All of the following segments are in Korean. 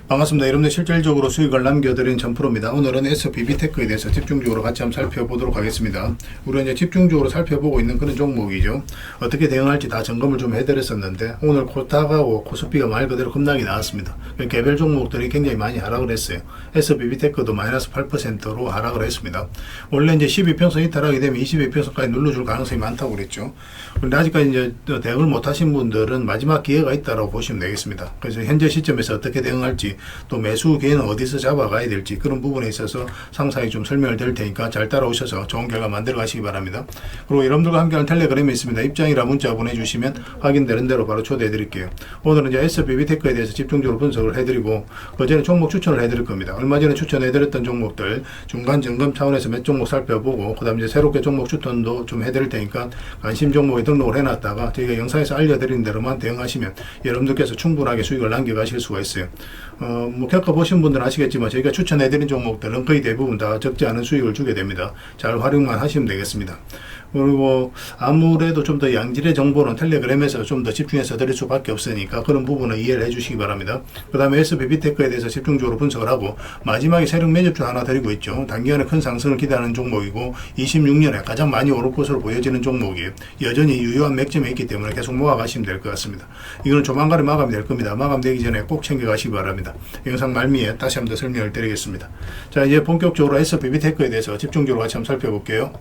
반갑습니다. 여러분들 실질적으로 수익을 남겨드리는 전프로입니다. 오늘은 SBB테크에 대해서 집중적으로 같이 한번 살펴보도록 하겠습니다. 우리가 이제 집중적으로 살펴보고 있는 그런 종목이죠. 어떻게 대응할지 다 점검을 좀 해드렸었는데 오늘 코스닥하고 코스피가 말 그대로 급락이 나왔습니다. 개별 종목들이 굉장히 많이 하락을 했어요. SBB테크도 마이너스 8%로 하락을 했습니다. 원래 이제 12평선 이탈하게 되면 22평선까지 눌러줄 가능성이 많다고 그랬죠. 그런데 아직까지 이제 대응을 못하신 분들은 마지막 기회가 있다고 보시면 되겠습니다. 그래서 현재 시점에서 어떻게 대응할지 또 매수 기회는 어디서 잡아가야 될지 그런 부분에 있어서 상세히 좀 설명을 드릴 테니까 잘 따라오셔서 좋은 결과 만들어 가시기 바랍니다. 그리고 여러분들과 함께하는 텔레그램이 있습니다. 입장이라 문자 보내주시면 확인되는 대로 바로 초대해 드릴게요. 오늘은 이제 SBB테크에 대해서 집중적으로 분석을 해드리고 그전에 종목 추천을 해드릴 겁니다. 얼마 전에 추천해드렸던 종목들 중간 점검 차원에서 몇 종목 살펴보고 그 다음 이제 새롭게 종목 추천도 좀 해드릴 테니까 관심 종목에 등록을 해놨다가 저희가 영상에서 알려드리는 대로만 대응하시면 여러분들께서 충분하게 수익을 남겨가실 수가 있어요. 뭐 겪어보신 분들은 아시겠지만 저희가 추천해드린 종목들은 거의 대부분 다 적지 않은 수익을 주게 됩니다. 잘 활용만 하시면 되겠습니다. 그리고 아무래도 좀 더 양질의 정보는 텔레그램에서 좀 더 집중해서 드릴 수밖에 없으니까 그런 부분은 이해를 해주시기 바랍니다. 그 다음에 SBB테크에 대해서 집중적으로 분석을 하고 마지막에 세력 매집주 하나 드리고 있죠. 단기간에 큰 상승을 기대하는 종목이고 26년에 가장 많이 오를 것으로 보여지는 종목이에요. 여전히 유효한 맥점에 있기 때문에 계속 모아가시면 될 것 같습니다. 이거는 조만간에 마감이 될 겁니다. 마감되기 전에 꼭 챙겨가시기 바랍니다. 영상 말미에 다시 한번 더 설명을 드리겠습니다. 자, 이제 본격적으로 SBB테크에 대해서 집중적으로 같이 한번 살펴볼게요.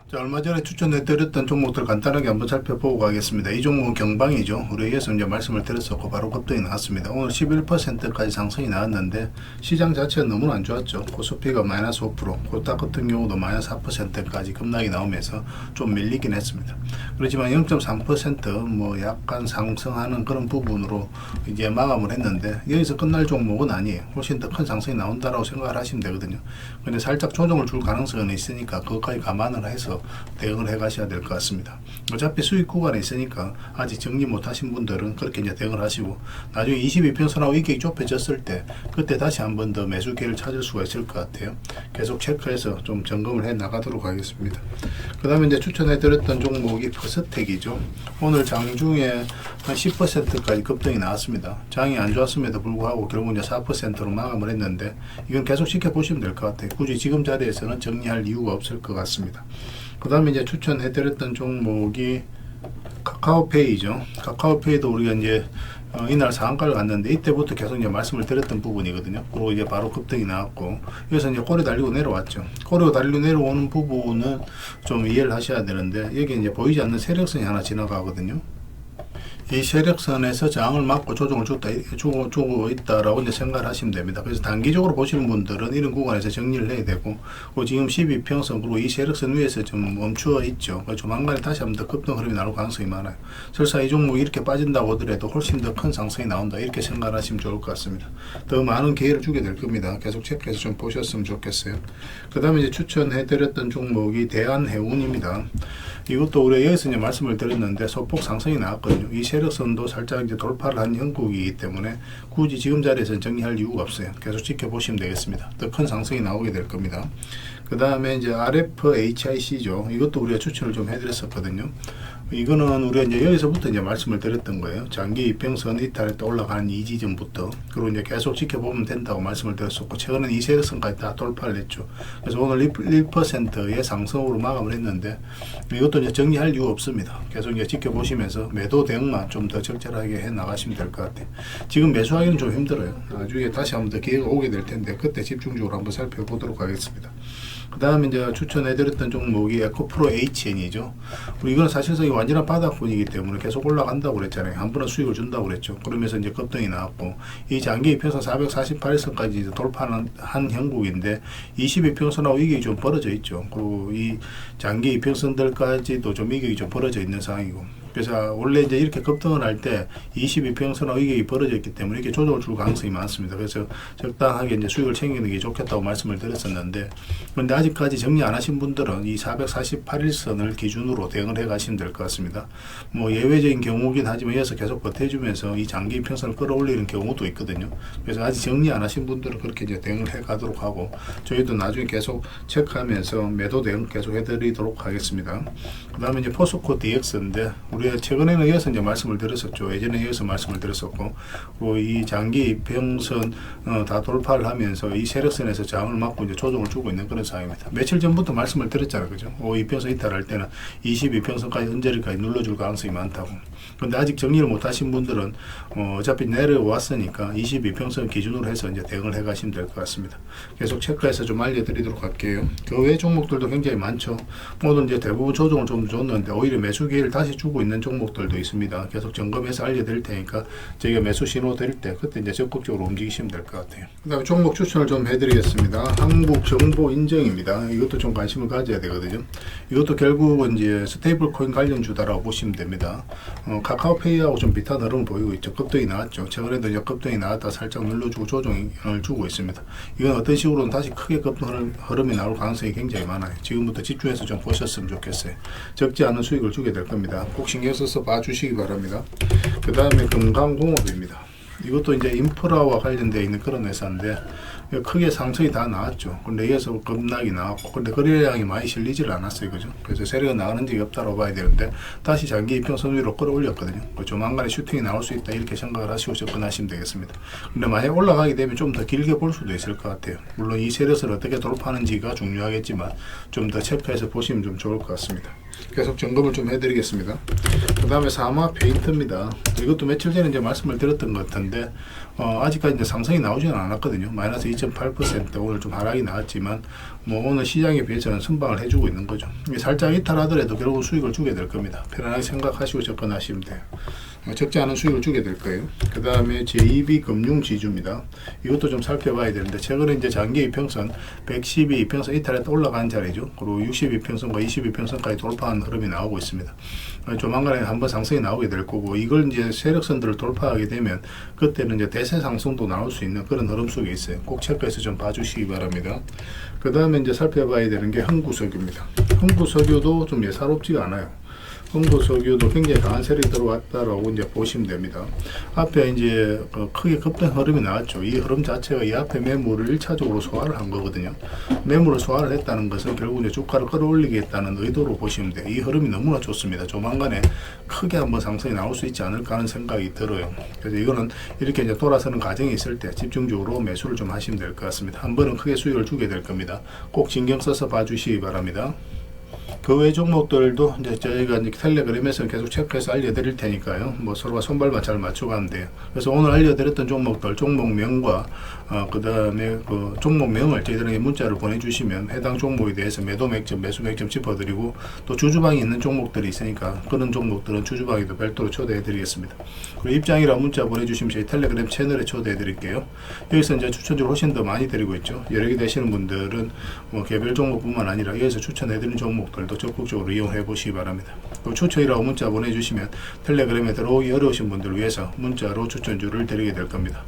자, 얼마 전에 추천해드렸던 종목들 간단하게 한번 살펴보고 가겠습니다. 이 종목은 경방이죠. 우리 위에서 이제 말씀을 드렸었고 바로 급등이 나왔습니다. 오늘 11%까지 상승이 나왔는데 시장 자체가 너무 안 좋았죠. 코스피가 마이너스 5%, 코스닥 같은 경우도 마이너스 4%까지 급락이 나오면서 좀 밀리긴 했습니다. 그렇지만 0.3% 약간 상승하는 그런 부분으로 이제 마감을 했는데 여기서 끝날 종목은 아니에요. 훨씬 더 큰 상승이 나온다라고 생각을 하시면 되거든요. 근데 살짝 조정을 줄 가능성은 있으니까 그것까지 감안을 해서 대응을 해 가셔야 될 것 같습니다. 어차피 수익 구간에 있으니까 아직 정리 못 하신 분들은 그렇게 이제 대응을 하시고 나중에 22평선하고 이격이 좁혀졌을 때 그때 다시 한 번 더 매수 기회를 찾을 수가 있을 것 같아요. 계속 체크해서 좀 점검을 해 나가도록 하겠습니다. 그 다음에 이제 추천해 드렸던 종목이 퍼스텍이죠. 오늘 장중에 한 10%까지 급등이 나왔습니다. 장이 안 좋았음에도 불구하고 결국 이제 4%로 마감을 했는데 이건 계속 지켜보시면 될 것 같아요. 굳이 지금 자리에서는 정리할 이유가 없을 것 같습니다. 그 다음에 이제 추천해드렸던 종목이 카카오페이죠. 카카오페이도 우리가 이제 이날 상한가를 갔는데 이때부터 계속 이제 말씀을 드렸던 부분이거든요. 그리고 이제 바로 급등이 나왔고 여기서 이제 꼬리 달리고 내려왔죠. 꼬리 달리고 내려오는 부분은 좀 이해를 하셔야 되는데 여기 이제 보이지 않는 세력선이 하나 지나가거든요. 이 세력선에서 저항을 막고 조정을 주고 있다라고 이제 생각을 하시면 됩니다. 그래서 단기적으로 보시는 분들은 이런 구간에서 정리를 해야 되고, 지금 12평선 그리고 이 세력선 위에서 좀 멈추어 있죠. 조만간에 다시 한번 더 급등 흐름이 나올 가능성이 많아요. 설사 이 종목이 이렇게 빠진다고 하더라도 훨씬 더 큰 상승이 나온다 이렇게 생각을 하시면 좋을 것 같습니다. 더 많은 기회를 주게 될 겁니다. 계속 체크해서 좀 보셨으면 좋겠어요. 그 다음에 이제 추천해드렸던 종목이 대한해운입니다. 이것도 우리가 여기서 이제 말씀을 드렸는데 소폭 상승이 나왔거든요. 이 세력선도 살짝 이제 돌파를 한 형국이기 때문에 굳이 지금 자리에서 정리할 이유가 없어요. 계속 지켜보시면 되겠습니다. 더 큰 상승이 나오게 될 겁니다. 그 다음에 이제 RFHIC죠. 이것도 우리가 추천을 좀 해드렸었거든요. 이거는 우리가 이제 여기서부터 이제 말씀을 드렸던 거예요. 장기 이평선 이탈에 또 올라가는 이 지점부터 그리고 이제 계속 지켜보면 된다고 말씀을 드렸었고 최근에 이 세력선까지 다 돌파를 했죠. 그래서 오늘 1%의 상승으로 마감을 했는데 이것도 이제 정리할 이유 없습니다. 계속 이제 지켜보시면서 매도 대응만 좀 더 적절하게 해 나가시면 될 것 같아요. 지금 매수하기는 좀 힘들어요. 나중에 다시 한번 더 기회가 오게 될 텐데 그때 집중적으로 한번 살펴보도록 하겠습니다. 그 다음에 이제 추천해드렸던 종목이 에코프로 HN이죠. 이거는 사실상 완전한 바닥권이기 때문에 계속 올라간다고 그랬잖아요. 한 번은 수익을 준다고 그랬죠. 그러면서 이제 급등이 나왔고, 이 장기 이평선 448선까지 돌파한 형국인데, 22평선하고 이격이 좀 벌어져 있죠. 그리고 이 장기 이평선들까지도 좀 이격이 좀 벌어져 있는 상황이고, 그래서 원래 이제 이렇게 급등을 할 때 22평선하고 이격이 벌어져 있기 때문에 이렇게 조정을 줄 가능성이 많습니다. 그래서 적당하게 이제 수익을 챙기는 게 좋겠다고 말씀을 드렸었는데, 그런데 아직까지 정리 안 하신 분들은 이 448일선을 기준으로 대응을 해 가시면 될 것 같습니다. 예외적인 경우긴 하지만 이어서 계속 버텨주면서 이 장기 평선을 끌어올리는 경우도 있거든요. 그래서 아직 정리 안 하신 분들은 그렇게 이제 대응을 해 가도록 하고 저희도 나중에 계속 체크하면서 매도 대응 계속 해드리도록 하겠습니다. 그 다음에 이제 포스코 DX인데 우리 우리가 최근에는 이어서 이제 말씀을 드렸었죠. 예전에 이어서 말씀을 드렸었고, 그리고 이 장기 이평선 다 돌파를 하면서 이 세력선에서 저항을 막고 이제 조정을 주고 있는 그런 상황입니다. 며칠 전부터 말씀을 드렸잖아요, 그죠? 이평선 이탈할 때는 22평선까지 언저리까지 눌러줄 가능성이 많다고. 근데 아직 정리를 못 하신 분들은 어차피 내려왔으니까 22평선 기준으로 해서 이제 대응을 해 가시면 될 것 같습니다. 계속 체크해서 좀 알려드리도록 할게요. 그 외 종목들도 굉장히 많죠. 오늘 이제 대부분 조정을 좀 줬는데 오히려 매수 기회를 다시 주고 있는 종목들도 있습니다. 계속 점검해서 알려드릴 테니까 저희가 매수 신호 드릴 때 그때 이제 적극적으로 움직이시면 될 것 같아요. 그다음에 종목 추천을 좀 해드리겠습니다. 한국정보인증입니다. 이것도 좀 관심을 가져야 되거든요. 이것도 결국은 이제 스테이블 코인 관련주다라고 보시면 됩니다. 카카오페이하고 좀 비슷한 흐름을 보이고 있죠. 급등이 나왔죠. 최근에도 이제 급등이 나왔다 살짝 눌러주고 조정을 주고 있습니다. 이건 어떤 식으로는 다시 크게 급등 흐름이 나올 가능성이 굉장히 많아요. 지금부터 집중해서 좀 보셨으면 좋겠어요. 적지 않은 수익을 주게 될 겁니다. 꼭 신경 써서 봐주시기 바랍니다. 그 다음에 금강공업입니다. 이것도 이제 인프라와 관련되어 있는 그런 회사인데 크게 상승이 다 나왔죠. 근데 이어서 급락이 나왔고, 근데 거래량이 많이 실리질 않았어요, 그죠? 그래서 세력이 나가는 적이 없다고 봐야 되는데 다시 장기 이평선 위로 끌어올렸거든요. 조만간에 슈팅이 나올 수 있다 이렇게 생각을 하시고 접근하시면 되겠습니다. 근데 만약 올라가게 되면 좀 더 길게 볼 수도 있을 것 같아요. 물론 이 세력을 어떻게 돌파하는지가 중요하겠지만 좀 더 체크해서 보시면 좀 좋을 것 같습니다. 계속 점검을 좀 해드리겠습니다. 그 다음에 사마 페인트입니다. 이것도 며칠 전에 이제 말씀을 드렸던 것 같은데 아직까지 이제 상승이 나오지는 않았거든요. 마이너스 2.8% 오늘 좀 하락이 나왔지만 오늘 시장에 비해서는 선방을 해주고 있는 거죠. 살짝 이탈하더라도 결국 수익을 주게 될 겁니다. 편안하게 생각하시고 접근하시면 돼요. 적지 않은 수익을 주게 될 거예요. 그 다음에 JB금융지주입니다. 이것도 좀 살펴봐야 되는데 최근에 이제 장기 이평선 112 이평선 이탈했다 올라간 자리죠. 그리고 62평선과 22평선까지 돌파한 흐름이 나오고 있습니다. 조만간에 한번 상승이 나오게 될 거고, 이걸 이제 세력선들을 돌파하게 되면 그때는 이제 대세 상승도 나올 수 있는 그런 흐름 속에 있어요. 꼭 체크해서 좀 봐주시기 바랍니다. 그 다음에 이제 살펴봐야 되는 게 흥구석유입니다. 흥구석유도 좀 예사롭지가 않아요. 흥구석유도 굉장히 강한 세력이 들어왔다라고 이제 보시면 됩니다. 앞에 이제 크게 급등 흐름이 나왔죠. 이 흐름 자체가 이 앞에 매물을 1차적으로 소화를 한 거거든요. 매물을 소화를 했다는 것은 결국 이제 주가를 끌어올리겠다는 의도로 보시면 돼요. 이 흐름이 너무나 좋습니다. 조만간에 크게 한번 상승이 나올 수 있지 않을까 하는 생각이 들어요. 그래서 이거는 이렇게 이제 돌아서는 과정이 있을 때 집중적으로 매수를 좀 하시면 될 것 같습니다. 한 번은 크게 수익을 주게 될 겁니다. 꼭 신경 써서 봐주시기 바랍니다. 그 외 종목들도 이제 저희가 이제 텔레그램에서 계속 체크해서 알려드릴 테니까요. 서로가 손발만 잘 맞춰가면 돼요. 그래서 오늘 알려드렸던 종목들, 종목명과 그 다음에 그 종목명을 저희들에게 문자를 보내주시면 해당 종목에 대해서 매도 맥점, 매수 맥점 짚어드리고, 또 주주방이 있는 종목들이 있으니까 그런 종목들은 주주방에도 별도로 초대해드리겠습니다. 그리고 입장이라 문자 보내주시면 저희 텔레그램 채널에 초대해드릴게요. 여기서 이제 추천주를 훨씬 더 많이 드리고 있죠. 여러 개 되시는 분들은 개별 종목뿐만 아니라 여기서 추천해드리는 종목들도 적극적으로 이용해 보시기 바랍니다. 추천이라고 문자 보내주시면 텔레그램에 들어오기 어려우신 분들을 위해서 문자로 추천주를 드리게 될 겁니다.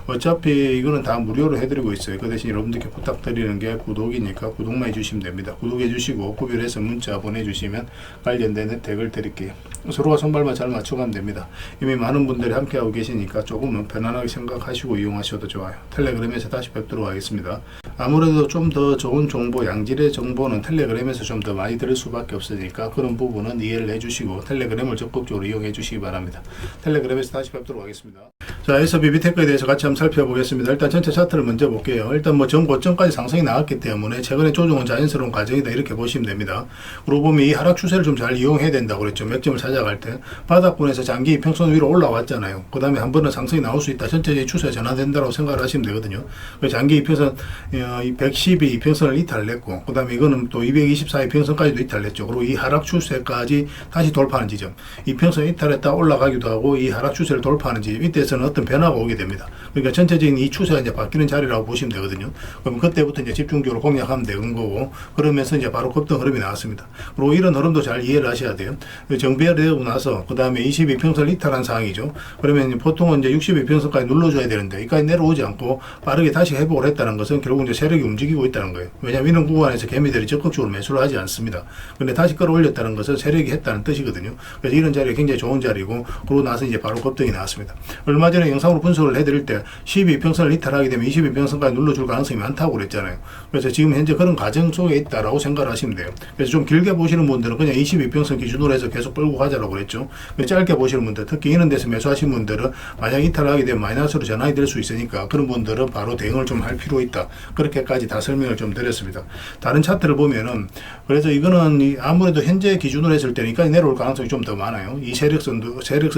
어차피 이거는 다 무료로 해드리고 있어요. 그 대신 여러분들께 부탁드리는 게 구독이니까 구독만 해주시면 됩니다. 구독해 주시고 구별해서 문자 보내주시면 관련된 혜택을 드릴게요. 서로가 손발만 잘 맞춰가면 됩니다. 이미 많은 분들이 함께하고 계시니까 조금은 편안하게 생각하시고 이용하셔도 좋아요. 텔레그램에서 다시 뵙도록 하겠습니다. 아무래도 좀 더 좋은 정보, 양질의 정보는 텔레그램에서 좀 더 많이 들을 수밖에 없으니까 그런 부분은 이해를 해주시고 텔레그램을 적극적으로 이용해 주시기 바랍니다. 텔레그램에서 다시 뵙도록 하겠습니다. 자, SBB테크에 대해서 같이 한번 살펴보겠습니다. 일단 전체 차트를 먼저 볼게요. 일단 전 고점까지 상승이 나왔기 때문에 최근에 조정은 자연스러운 과정이다 이렇게 보시면 됩니다. 그러고 보면 이 하락 추세를 좀 잘 이용해야 된다고 그랬죠. 맥점을 찾아갈 때 바닥권에서 장기 이평선 위로 올라왔잖아요. 그 다음에 한 번은 상승이 나올 수 있다. 전체적인 추세가 전환된다고 생각을 하시면 되거든요. 장기 이평선 112 이평선을 이탈했고, 그 다음에 이거는 또 224 이평선까지도 이탈했죠. 그리고 이 하락 추세까지 다시 돌파하는 지점, 이평선 이탈했다 올라가기도 하고 이 하락 추세를 돌파하는 지점, 이때에서는 어떤 변화가 오게 됩니다. 그러니까 전체적인 이 추세가 이제 바뀌는 자리라고 보시면 되거든요. 그럼 그때부터 이제 집중적으로 공략하면 되는 거고, 그러면서 이제 바로 급등 흐름이 나왔습니다. 그리고 이런 흐름도 잘 이해를 하셔야 돼요. 정비되고 나서 그 다음에 22평선을 이탈한 상황이죠. 그러면 보통은 이제 62평선까지 눌러줘야 되는데 이까지 내려오지 않고 빠르게 다시 회복을 했다는 것은 결국 이제 세력이 움직이고 있다는 거예요. 왜냐하면 이런 구간에서 개미들이 적극적으로 매수를 하지 않습니다. 근데 다시 끌어올렸다는 것은 세력이 했다는 뜻이거든요. 그래서 이런 자리가 굉장히 좋은 자리고, 그러고 나서 이제 바로 급등이 나왔습니다. 얼마 전에 영상으로 분석을 해드릴 때 12평선을 이탈하게 되면 22평선까지 눌러줄 가능성이 많다고 그랬잖아요. 그래서 지금 현재 그런 과정 속에 있다라고 생각을 하시면 돼요. 그래서 좀 길게 보시는 분들은 그냥 22평선 기준으로 해서 계속 끌고 가자라고 그랬죠. 짧게 보시는 분들, 특히 이런 데서 매수하신 분들은 만약 이탈하게 되면 마이너스로 전환이 될 수 있으니까 그런 분들은 바로 대응을 좀 할 필요 있다. 그렇게까지 다 설명을 좀 드렸습니다. 다른 차트를 보면은, 그래서 이거는 아무래도 현재 기준으로 했을 때니까 내려올 가능성이 좀 더 많아요. 이 세력선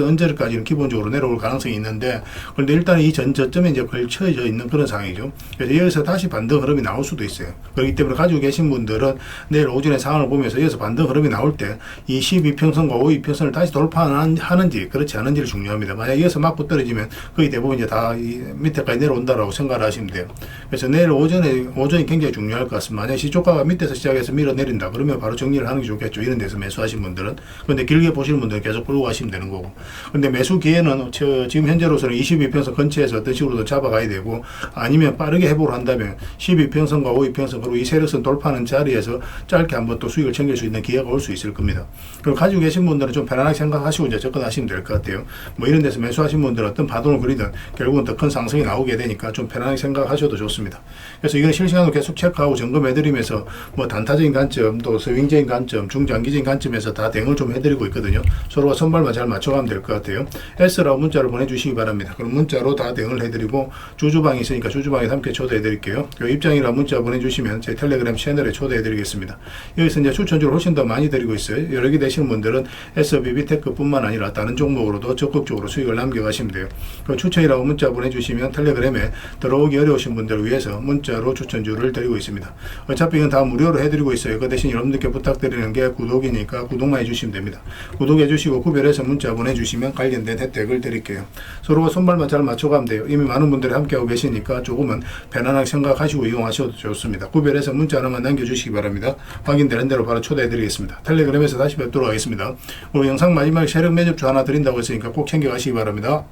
언저리까지는 기본적으로 내려올 가능성이 있는데, 그런데 일단 이 저점에 이제 걸쳐져 있는 그런 상황이죠. 그래서 여기서 다시 반등 흐름이 나올 수도 있어요. 그렇기 때문에 가지고 계신 분들은 내일 오전에 상황을 보면서 여기서 반등 흐름이 나올 때 이 12평선과 52평선을 다시 돌파하는지 그렇지 않은지를 중요합니다. 만약 여기서 맞고 떨어지면 거의 대부분 이제 다 이 밑에까지 내려온다라고 생각을 하시면 돼요. 그래서 내일 오전이 굉장히 중요할 것 같습니다. 만약 시초가가 밑에서 시작해서 밀어내린다 그러면 바로 정리를 하는 게 좋겠죠. 이런 데서 매수하신 분들은. 근데 길게 보시는 분들은 계속 끌고 가시면 되는 거고. 근데 매수 기회는 지금 현재로서는 22평선 근처에서 어떤 식으로든 잡아가야 되고, 아니면 빠르게 회복을 한다면 12평선과 52평선 그리고 이 세력선 돌파하는 자리에서 짧게 한번 또 수익을 챙길 수 있는 기회가 올 수 있을 겁니다. 그리고 가지고 계신 분들은 좀 편안하게 생각하시고 이제 접근하시면 될 것 같아요. 뭐 이런 데서 매수하신 분들은 어떤 파동을 그리든 결국은 더 큰 상승이 나오게 되니까 좀 편안하게 생각하셔도 좋습니다. 그래서 이건 실시간으로 계속 체크하고 점검해드리면서 뭐 단타적인 관점, 또 스윙적인 관점, 중장기적인 관점에서 다 대응을 좀 해드리고 있거든요. 서로가 손발만 잘 맞춰가면 될 것 같아요. S라고 문자를 보내주시기 바랍니다. 그럼 문자로 다 대응을 해드리고, 주주방이 있으니까 주주방에 함께 초대해드릴게요. 입장이라 문자 보내주시면 제 텔레그램 채널에 초대해드리겠습니다. 여기서 이제 추천주를 훨씬 더 많이 드리고 있어요. 여러 개 되시는 분들은 SBB테크 뿐만 아니라 다른 종목으로도 적극적으로 수익을 남겨가시면 돼요. 추천이라고 문자 보내주시면 텔레그램에 들어오기 어려우신 분들을 위해서 문자로 추천주를 드리고 있습니다. 어차피 이건 다 무료로 해드리고 있어요. 그 대신 여러분들께 부탁드리는 게 구독이니까 구독만 해주시면 됩니다. 구독해주시고 구별해서 문자 보내주시면 관련된 혜택을 드릴게요. 서로가 손발만 잘 맞춰가면 돼요. 이미 많은 분들이 함께하고 계시니까 조금은 편안하게 생각하시고 이용하셔도 좋습니다. 구별해서 문자 하나만 남겨주시기 바랍니다. 확인되는 대로 바로 초대해드리겠습니다. 텔레그램에서 다시 뵙도록 하겠습니다. 오늘 영상 마지막에 세력 매집주 하나 드린다고 했으니까 꼭 챙겨가시기 바랍니다.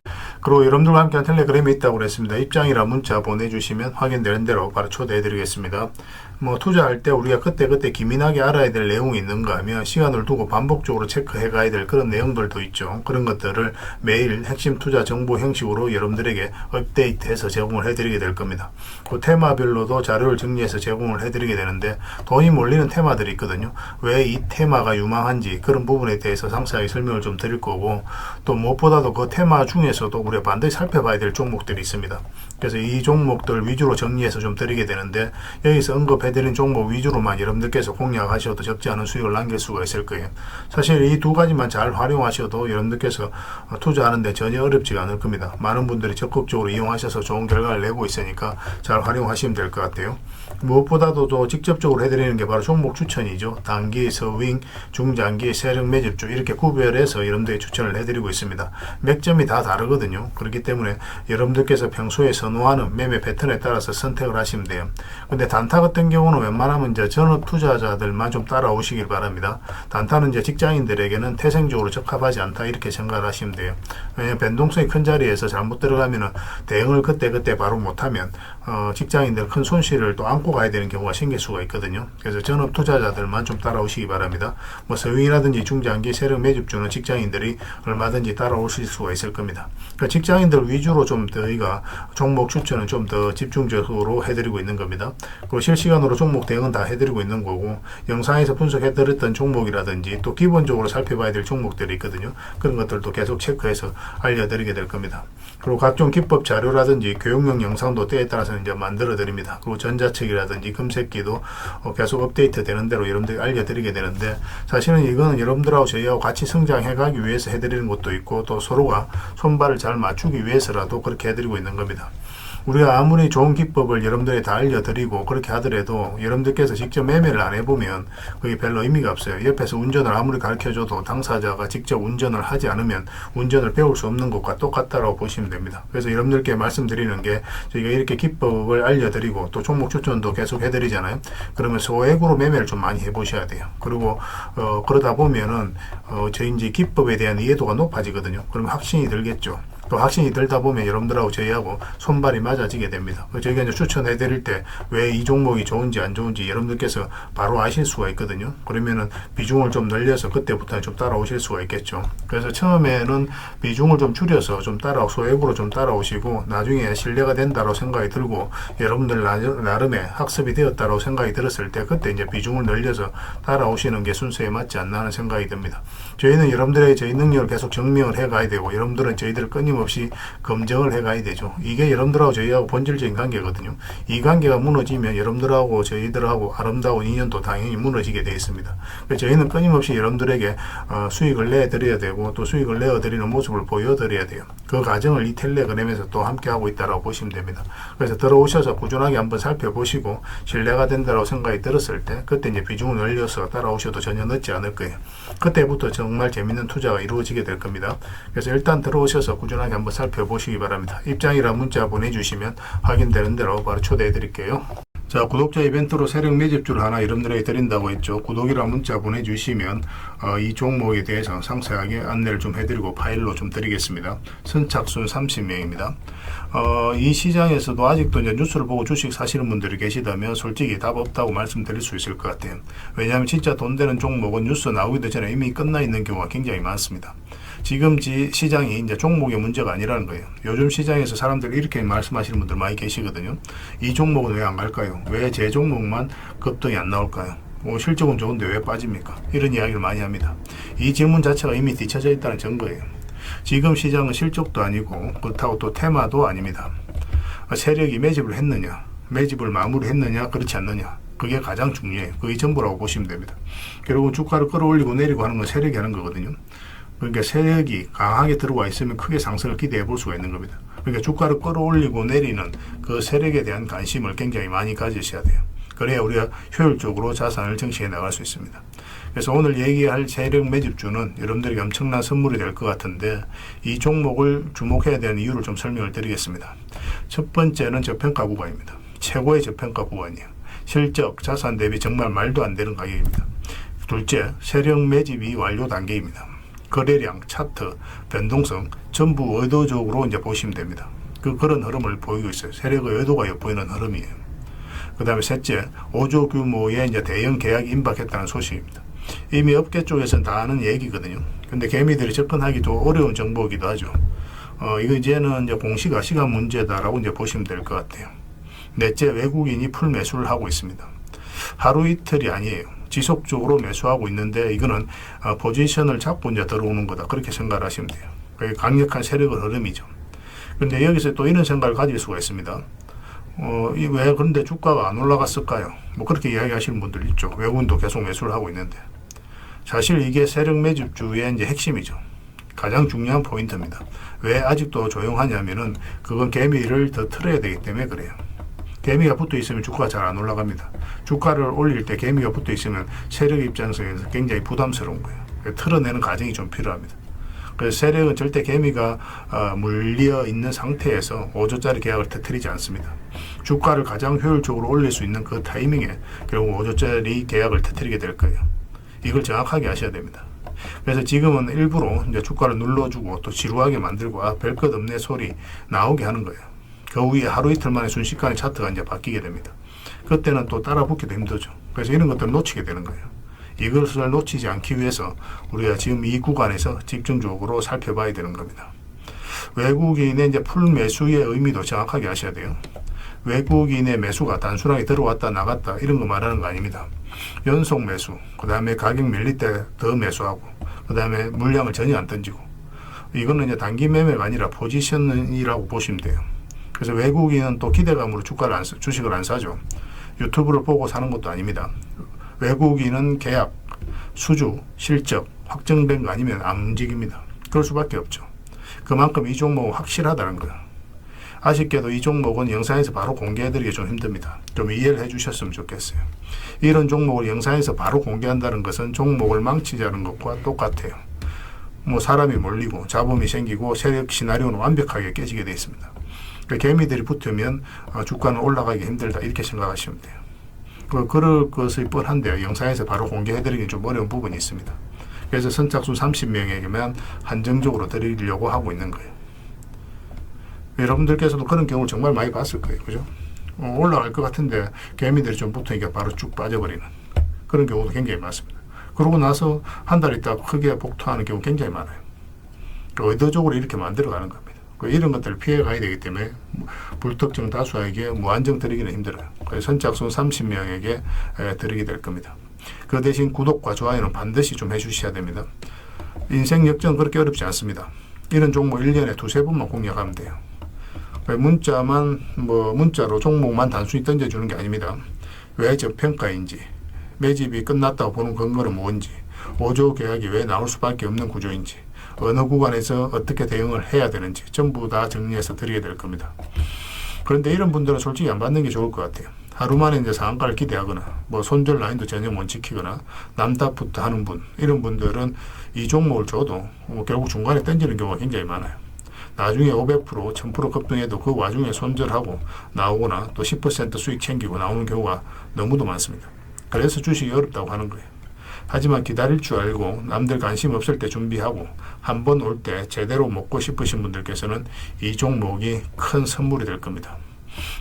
그리고 여러분들과 함께한 텔레그램이 있다고 그랬습니다. 입장이라 문자 보내주시면 확인되는 대로 바로 초대해드리겠습니다. 뭐 투자할 때 우리가 그때 기민하게 알아야 될 내용이 있는가 하면 시간을 두고 반복적으로 체크해 가야 될 그런 내용들도 있죠. 그런 것들을 매일 핵심 투자 정보 형식으로 여러분들에게 업데이트해서 제공을 해드리게 될 겁니다. 그 테마별로도 자료를 정리해서 제공을 해드리게 되는데, 돈이 몰리는 테마들이 있거든요. 왜 이 테마가 유망한지 그런 부분에 대해서 상세하게 설명을 좀 드릴 거고, 또 무엇보다도 그 테마 중에서도 우리가 반드시 살펴봐야 될 종목들이 있습니다. 그래서 이 종목들 위주로 정리해서 좀 드리게 되는데, 여기서 언급해드린 종목 위주로만 여러분들께서 공략하셔도 적지 않은 수익을 남길 수가 있을 거예요. 사실 이 두 가지만 잘 활용하셔도 여러분들께서 투자하는데 전혀 어렵지가 않을 겁니다. 많은 분들이 적극적으로 이용하셔서 좋은 결과를 내고 있으니까 잘 활용하시면 될 것 같아요. 무엇보다도 또 직접적으로 해드리는 게 바로 종목 추천이죠. 단기, 서윙, 중장기, 세력 매집주 이렇게 구별해서 여러분들에게 추천을 해드리고 있습니다. 맥점이 다 다르거든요. 그렇기 때문에 여러분들께서 평소에 선호하는 매매 패턴에 따라서 선택을 하시면 돼요. 근데 단타 같은 경우는 웬만하면 이제 전업 투자자들만 좀 따라오시길 바랍니다. 단타는 이제 직장인들에게는 태생적으로 적합하지 않다 이렇게 생각을 하시면 돼요. 왜냐하면 변동성이 큰 자리에서 잘못 들어가면은 대응을 그때 바로 못하면 직장인들 큰 손실을 또 안고 가야 되는 경우가 생길 수가 있거든요. 그래서 전업 투자자들만 좀 따라오시기 바랍니다. 뭐 서윙이라든지 중장기 세력 매집주는 직장인들이 얼마든지 따라오실 수가 있을 겁니다. 그러니까 직장인들 위주로 좀 저희가 종목 추천은 좀 더 집중적으로 해드리고 있는 겁니다. 그리고 실시간으로 종목 대응은 다 해드리고 있는 거고, 영상에서 분석해드렸던 종목이라든지 또 기본적으로 살펴봐야 될 종목들이 있거든요. 그런 것들도 계속 체크해서 알려드리게 될 겁니다. 그리고 각종 기법 자료라든지 교육용 영상도 때에 따라서 이제 만들어 드립니다. 그리고 전자책이라든지 검색기도 계속 업데이트 되는 대로 여러분들이 알려드리게 되는데, 사실은 이거는 여러분들하고 저희하고 같이 성장해 가기 위해서 해드리는 것도 있고, 또 서로가 손발을 잘 맞추기 위해서라도 그렇게 해드리고 있는 겁니다. 우리가 아무리 좋은 기법을 여러분들에 다 알려드리고 그렇게 하더라도 여러분들께서 직접 매매를 안 해보면 그게 별로 의미가 없어요. 옆에서 운전을 아무리 가르쳐줘도 당사자가 직접 운전을 하지 않으면 운전을 배울 수 없는 것과 똑같다라고 보시면 됩니다. 그래서 여러분들께 말씀드리는 게, 저희가 이렇게 기법을 알려드리고 또 종목 추천도 계속 해드리잖아요. 그러면 소액으로 매매를 좀 많이 해보셔야 돼요. 그리고 그러다 보면은 저희 이제 기법에 대한 이해도가 높아지거든요. 그러면 확신이 들겠죠. 또 확신이 들다 보면 여러분들하고 저희하고 손발이 맞아지게 됩니다. 저희가 이제 추천해 드릴 때 왜 이 종목이 좋은지 안 좋은지 여러분들께서 바로 아실 수가 있거든요. 그러면은 비중을 좀 늘려서 그때부터 좀 따라오실 수가 있겠죠. 그래서 처음에는 비중을 좀 줄여서 좀 소액으로 좀 따라오시고 나중에 신뢰가 된다고 생각이 들고 여러분들 나름의 학습이 되었다고 생각이 들었을 때 그때 이제 비중을 늘려서 따라오시는 게 순서에 맞지 않나 하는 생각이 듭니다. 저희는 여러분들의 저희 능력을 계속 증명을 해 가야 되고 여러분들은 저희들을 끊임없이 검증을 해 가야 되죠. 이게 여러분들하고 저희하고 본질적인 관계거든요. 이 관계가 무너지면 여러분들하고 저희들하고 아름다운 인연도 당연히 무너지게 되어 있습니다. 그래서 저희는 끊임없이 여러분들에게 수익을 내드려야 되고 또 수익을 내어드리는 모습을 보여드려야 돼요. 그 과정을 이 텔레그램에서 또 함께 하고 있다고 보시면 됩니다. 그래서 들어오셔서 꾸준하게 한번 살펴보시고 신뢰가 된다고 생각이 들었을 때 그때 이제 비중을 늘려서 따라오셔도 전혀 늦지 않을 거예요. 그때부터 정말 재밌는 투자가 이루어지게 될 겁니다. 그래서 일단 들어오셔서 꾸준하게 한번 살펴보시기 바랍니다. 입장이랑 문자 보내주시면 확인되는 대로 바로 초대해 드릴게요. 자, 구독자 이벤트로 세력 매집주를 하나 여러분들에게 드린다고 했죠. 구독이랑 문자 보내주시면 이 종목에 대해서 상세하게 안내를 좀 해드리고 파일로 좀 드리겠습니다. 선착순 30명입니다. 이 시장에서도 아직도 이제 뉴스를 보고 주식 사시는 분들이 계시다면 솔직히 답 없다고 말씀드릴 수 있을 것 같아요. 왜냐하면 진짜 돈 되는 종목은 뉴스 나오기도 전에 이미 끝나 있는 경우가 굉장히 많습니다. 지금 시장이 이제 종목의 문제가 아니라는 거예요. 요즘 시장에서 사람들이 이렇게 말씀하시는 분들 많이 계시거든요. 이 종목은 왜 안 갈까요? 왜 제 종목만 급등이 안 나올까요? 실적은 좋은데 왜 빠집니까? 이런 이야기를 많이 합니다. 이 질문 자체가 이미 뒤쳐져 있다는 증거예요. 지금 시장은 실적도 아니고 그렇다고 또 테마도 아닙니다. 세력이 매집을 했느냐, 매집을 마무리했느냐, 그렇지 않느냐. 그게 가장 중요해요. 그게 전부라고 보시면 됩니다. 결국은 주가를 끌어올리고 내리고 하는 건 세력이 하는 거거든요. 그러니까 세력이 강하게 들어와 있으면 크게 상승을 기대해 볼 수가 있는 겁니다. 그러니까 주가를 끌어올리고 내리는 그 세력에 대한 관심을 굉장히 많이 가지셔야 돼요. 그래야 우리가 효율적으로 자산을 정치해 나갈 수 있습니다. 그래서 오늘 얘기할 세력 매집주는 여러분들에게 엄청난 선물이 될 것 같은데 이 종목을 주목해야 되는 이유를 좀 설명을 드리겠습니다. 첫 번째는 저평가 구간입니다. 최고의 저평가 구간이에요. 실적, 자산 대비 정말 말도 안 되는 가격입니다. 둘째, 세력 매집이 완료 단계입니다. 거래량, 차트, 변동성 전부 의도적으로 이제 보시면 됩니다. 그런 흐름을 보이고 있어요. 세력의 의도가 엿보이는 흐름이에요. 그 다음에 셋째, 5조 규모의 이제 대형 계약이 임박했다는 소식입니다. 이미 업계 쪽에서는 다 아는 얘기거든요. 근데 개미들이 접근하기 도 어려운 정보이기도 하죠. 이거 이제는 이제 공시가 시간 문제다라고 이제 보시면 될 것 같아요. 넷째, 외국인이 풀 매수를 하고 있습니다. 하루 이틀이 아니에요. 지속적으로 매수하고 있는데 이거는 포지션을 잡고 이제 들어오는 거다. 그렇게 생각을 하시면 돼요. 그게 강력한 세력의 흐름이죠. 근데 여기서 또 이런 생각을 가질 수가 있습니다. 왜 그런데 주가가 안 올라갔을까요? 뭐 그렇게 이야기하시는 분들 있죠. 외국인도 계속 매수를 하고 있는데. 사실 이게 세력 매집주의 이제 핵심이죠. 가장 중요한 포인트입니다. 왜 아직도 조용하냐면은 그건 개미를 더 틀어야 되기 때문에 그래요. 개미가 붙어 있으면 주가가 잘 안 올라갑니다. 주가를 올릴 때 개미가 붙어 있으면 세력 입장에서 굉장히 부담스러운 거예요. 틀어내는 과정이 좀 필요합니다. 그래서 세력은 절대 개미가 물려 있는 상태에서 5조짜리 계약을 터뜨리지 않습니다. 주가를 가장 효율적으로 올릴 수 있는 그 타이밍에 결국 5조짜리 계약을 터뜨리게 될 거예요. 이걸 정확하게 아셔야 됩니다. 그래서 지금은 일부러 이제 주가를 눌러주고 또 지루하게 만들고 별 것 없네 소리 나오게 하는 거예요. 그 위에 하루 이틀 만에 순식간에 차트가 이제 바뀌게 됩니다. 그때는 또 따라 붙기도 힘들죠. 그래서 이런 것들을 놓치게 되는 거예요. 이것을 놓치지 않기 위해서 우리가 지금 이 구간에서 집중적으로 살펴봐야 되는 겁니다. 외국인의 이제 풀 매수의 의미도 정확하게 아셔야 돼요. 외국인의 매수가 단순하게 들어왔다 나갔다 이런 거 말하는 거 아닙니다. 연속 매수, 그 다음에 가격 밀릴 때 더 매수하고, 그 다음에 물량을 전혀 안 던지고, 이거는 이제 단기 매매가 아니라 포지션이라고 보시면 돼요. 그래서 외국인은 또 기대감으로 주식을 안 사죠. 유튜브를 보고 사는 것도 아닙니다. 외국인은 계약, 수주, 실적 확정된 거 아니면 안 움직입니다. 그럴 수밖에 없죠. 그만큼 이 종목은 확실하다는 거예요. 아쉽게도 이 종목은 영상에서 바로 공개해드리기 좀 힘듭니다. 좀 이해를 해주셨으면 좋겠어요. 이런 종목을 영상에서 바로 공개한다는 것은 종목을 망치자는 것과 똑같아요. 뭐 사람이 몰리고 잡음이 생기고 세력 시나리오는 완벽하게 깨지게 되어 있습니다. 그러니까 개미들이 붙으면 주가는 올라가기 힘들다 이렇게 생각하시면 돼요. 그럴 것이 뻔한데요. 영상에서 바로 공개해드리기 좀 어려운 부분이 있습니다. 그래서 선착순 30명에게만 한정적으로 드리려고 하고 있는 거예요. 여러분들께서도 그런 경우를 정말 많이 봤을 거예요. 그죠? 올라갈 것 같은데 개미들이 좀 붙으니까 바로 쭉 빠져버리는 그런 경우도 굉장히 많습니다. 그러고 나서 한 달 있다가 크게 복토하는 경우 굉장히 많아요. 의도적으로 이렇게 만들어가는 겁니다. 이런 것들을 피해가야 되기 때문에 불특정 다수에게 무한정 드리기는 힘들어요. 그래서 선착순 30명에게 드리게 될 겁니다. 그 대신 구독과 좋아요는 반드시 좀 해주셔야 됩니다. 인생 역전은 그렇게 어렵지 않습니다. 이런 종목 1년에 두세 번만 공략하면 돼요. 문자로 종목만 단순히 던져주는 게 아닙니다. 왜 저평가인지, 매집이 끝났다고 보는 근거는 뭔지, 5조 계약이 왜 나올 수밖에 없는 구조인지, 어느 구간에서 어떻게 대응을 해야 되는지 전부 다 정리해서 드리게 될 겁니다. 그런데 이런 분들은 솔직히 안 받는 게 좋을 것 같아요. 하루 만에 이제 상한가를 기대하거나 손절 라인도 전혀 못 지키거나 남답부터 하는 분, 이런 분들은 이 종목을 줘도 결국 중간에 던지는 경우가 굉장히 많아요. 나중에 500%, 1000% 급등해도 그 와중에 손절하고 나오거나 또 10% 수익 챙기고 나오는 경우가 너무도 많습니다. 그래서 주식이 어렵다고 하는 거예요. 하지만 기다릴 줄 알고 남들 관심 없을 때 준비하고 한 번 올 때 제대로 먹고 싶으신 분들께서는 이 종목이 큰 선물이 될 겁니다.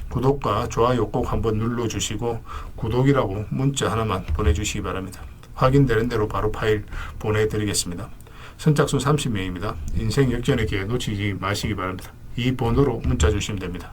구독과 좋아요 꼭 한번 눌러주시고 구독이라고 문자 하나만 보내주시기 바랍니다. 확인되는 대로 바로 파일 보내드리겠습니다. 선착순 30명입니다. 인생 역전의 기회 놓치지 마시기 바랍니다. 이 번호로 문자 주시면 됩니다.